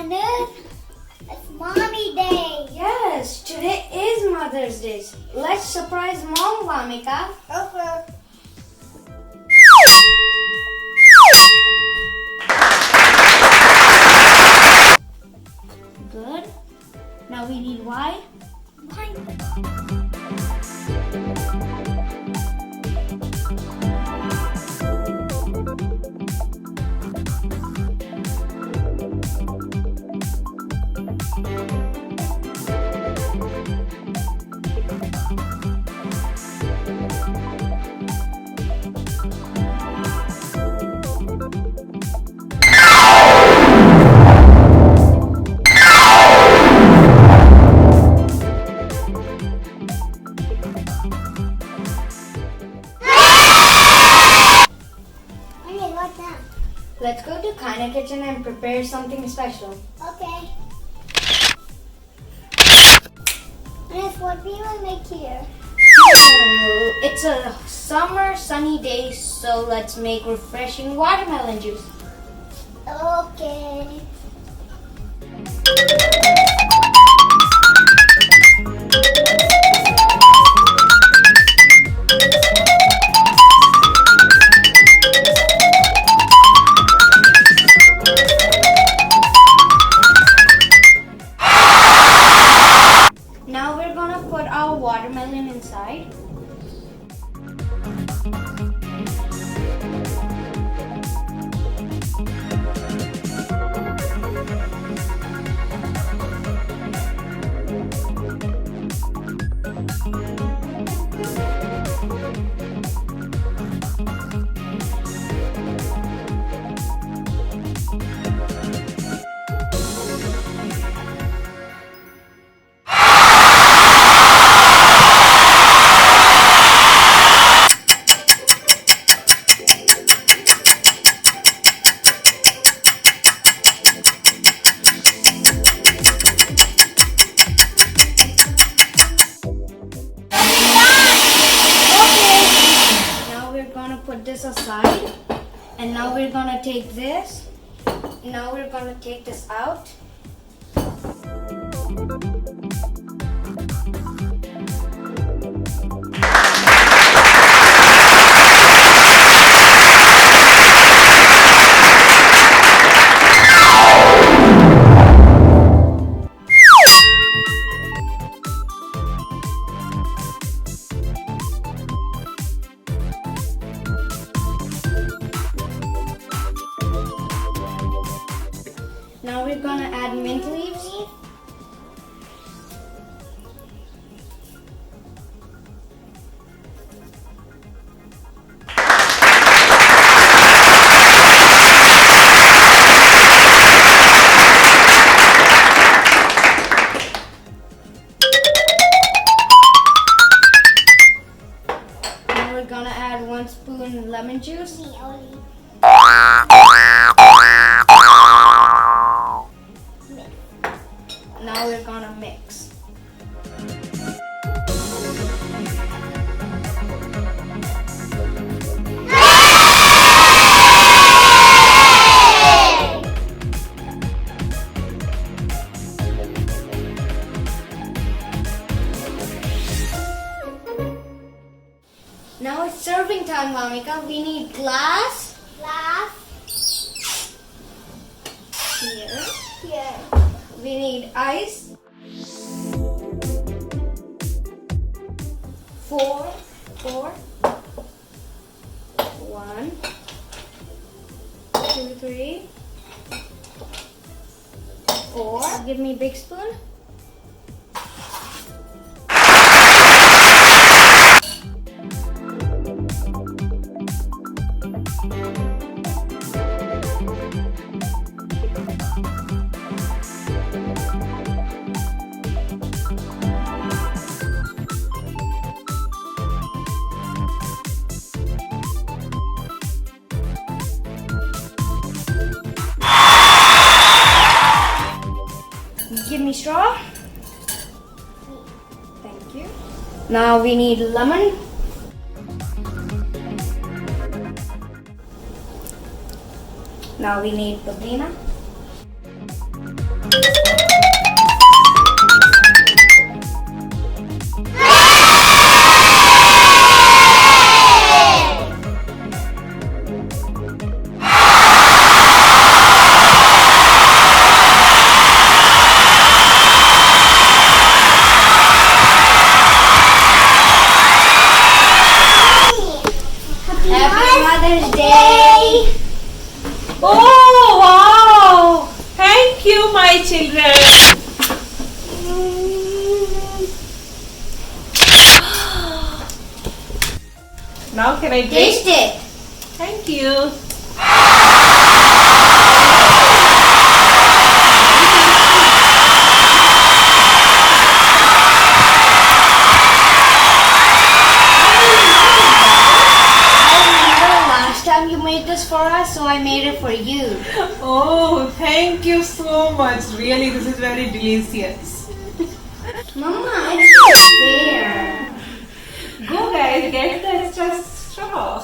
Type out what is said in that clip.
Wonder, it's Mommy Day. Yes, today is Mother's Day. Let's surprise Mom, Vamika. Okay. Good. Now we need wine. Okay, what now? Let's go to Khana Kitchen and prepare something special. Okay. And what we will make here? It's a summer sunny day, so let's make refreshing watermelon juice. Okay. Now we're gonna put our watermelon inside. Put this aside, and now we're gonna take this. Now we're gonna take this out. Now we're gonna add mint leaves. Now we're gonna add 1 spoon lemon juice. Now we're gonna mix. Now it's serving time, Vamika. We need glass. Here. We need ice. 4. 1, 2, 3, 4. Give me big spoon. Give me straw. Thank you. Now we need lemon. Now we need puਦੀna. Happy Mother's Day! Oh, wow! Thank you, my children. Now can I taste? Taste it! Thank you. Last time you made this for us, so I made it for you. Oh, thank you so much. Really, this is very delicious. Mama, it's not fair. Go guys, get the extra straw.